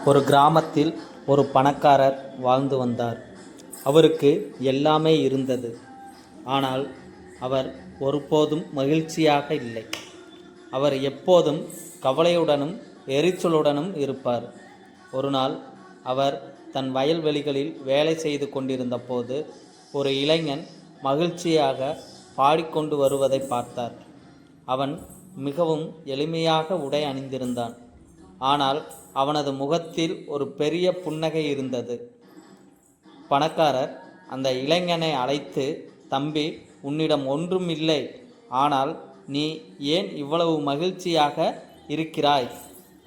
ஒரு கிராமத்தில் ஒரு பணக்காரர் வாழ்ந்து வந்தார். அவருக்கு எல்லாமே இருந்தது. ஆனால் அவர் ஒருபோதும் மகிழ்ச்சியாக இல்லை. அவர் எப்போதும் கவலையுடனும் எரிச்சலுடனும் இருப்பார். ஒரு நாள் அவர் தன் வயல்வெளிகளில் வேலை செய்து கொண்டிருந்த போது ஒரு இளைஞன் மகிழ்ச்சியாக பாடிக்கொண்டு வருவதை பார்த்தார். அவன் மிகவும் எளிமையாக உடை அணிந்திருந்தான். ஆனால் அவனது முகத்தில் ஒரு பெரிய புன்னகை இருந்தது. பணக்காரர் அந்த இளைஞனை அழைத்து, "தம்பி, உன்னிடம் ஒன்றும் இல்லை, ஆனால் நீ ஏன் இவ்வளவு மகிழ்ச்சியாக இருக்கிறாய்?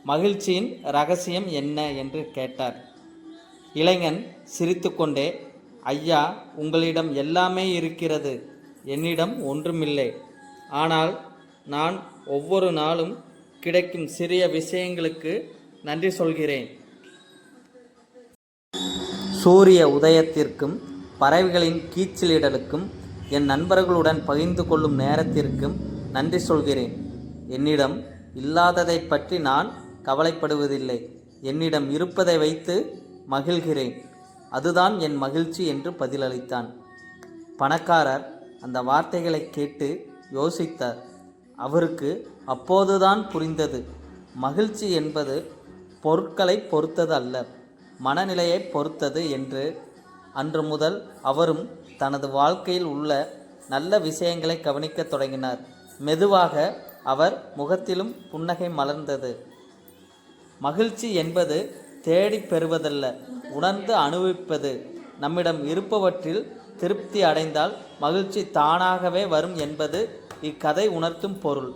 மகிழ்ச்சியின் ரகசியம் என்ன?" என்று கேட்டார். இளைஞன் சிரித்துக்கொண்டே, "ஐயா, உங்களிடம் எல்லாமே இருக்கிறது, என்னிடம் ஒன்றுமில்லை. ஆனால் நான் ஒவ்வொரு நாளும் கிடைக்கும் சிறிய விஷயங்களுக்கு நன்றி சொல்கிறேன். சூரிய உதயத்திற்கும் பறவைகளின் கீச்சிலிடலுக்கும் என் நண்பர்களுடன் பகிர்ந்து கொள்ளும் நேரத்திற்கும் நன்றி சொல்கிறேன். என்னிடம் இல்லாததை பற்றி நான் கவலைப்படுவதில்லை. என்னிடம் இருப்பதை வைத்து மகிழ்கிறேன். அதுதான் என் மகிழ்ச்சி" என்று பதிலளித்தான். பணக்காரர் அந்த வார்த்தைகளை கேட்டு யோசித்தார். அவருக்கு அப்போதுதான் புரிந்தது, மகிழ்ச்சி என்பது பொருட்களை பொறுத்தது அல்ல, மனநிலையை பொறுத்தது என்று. அன்று முதல் அவரும் தனது வாழ்க்கையில் உள்ள நல்ல விஷயங்களை கவனிக்கத் தொடங்கினார். மெதுவாக அவர் முகத்திலும் புன்னகை மலர்ந்தது. மகிழ்ச்சி என்பது தேடி பெறுவதல்ல, உணர்ந்து அனுபவிப்பது. நம்மிடம் இருப்பவற்றில் திருப்தி அடைந்தால் மகிழ்ச்சி தானாகவே வரும் என்பது இக்கதை உணர்த்தும் பொருள்.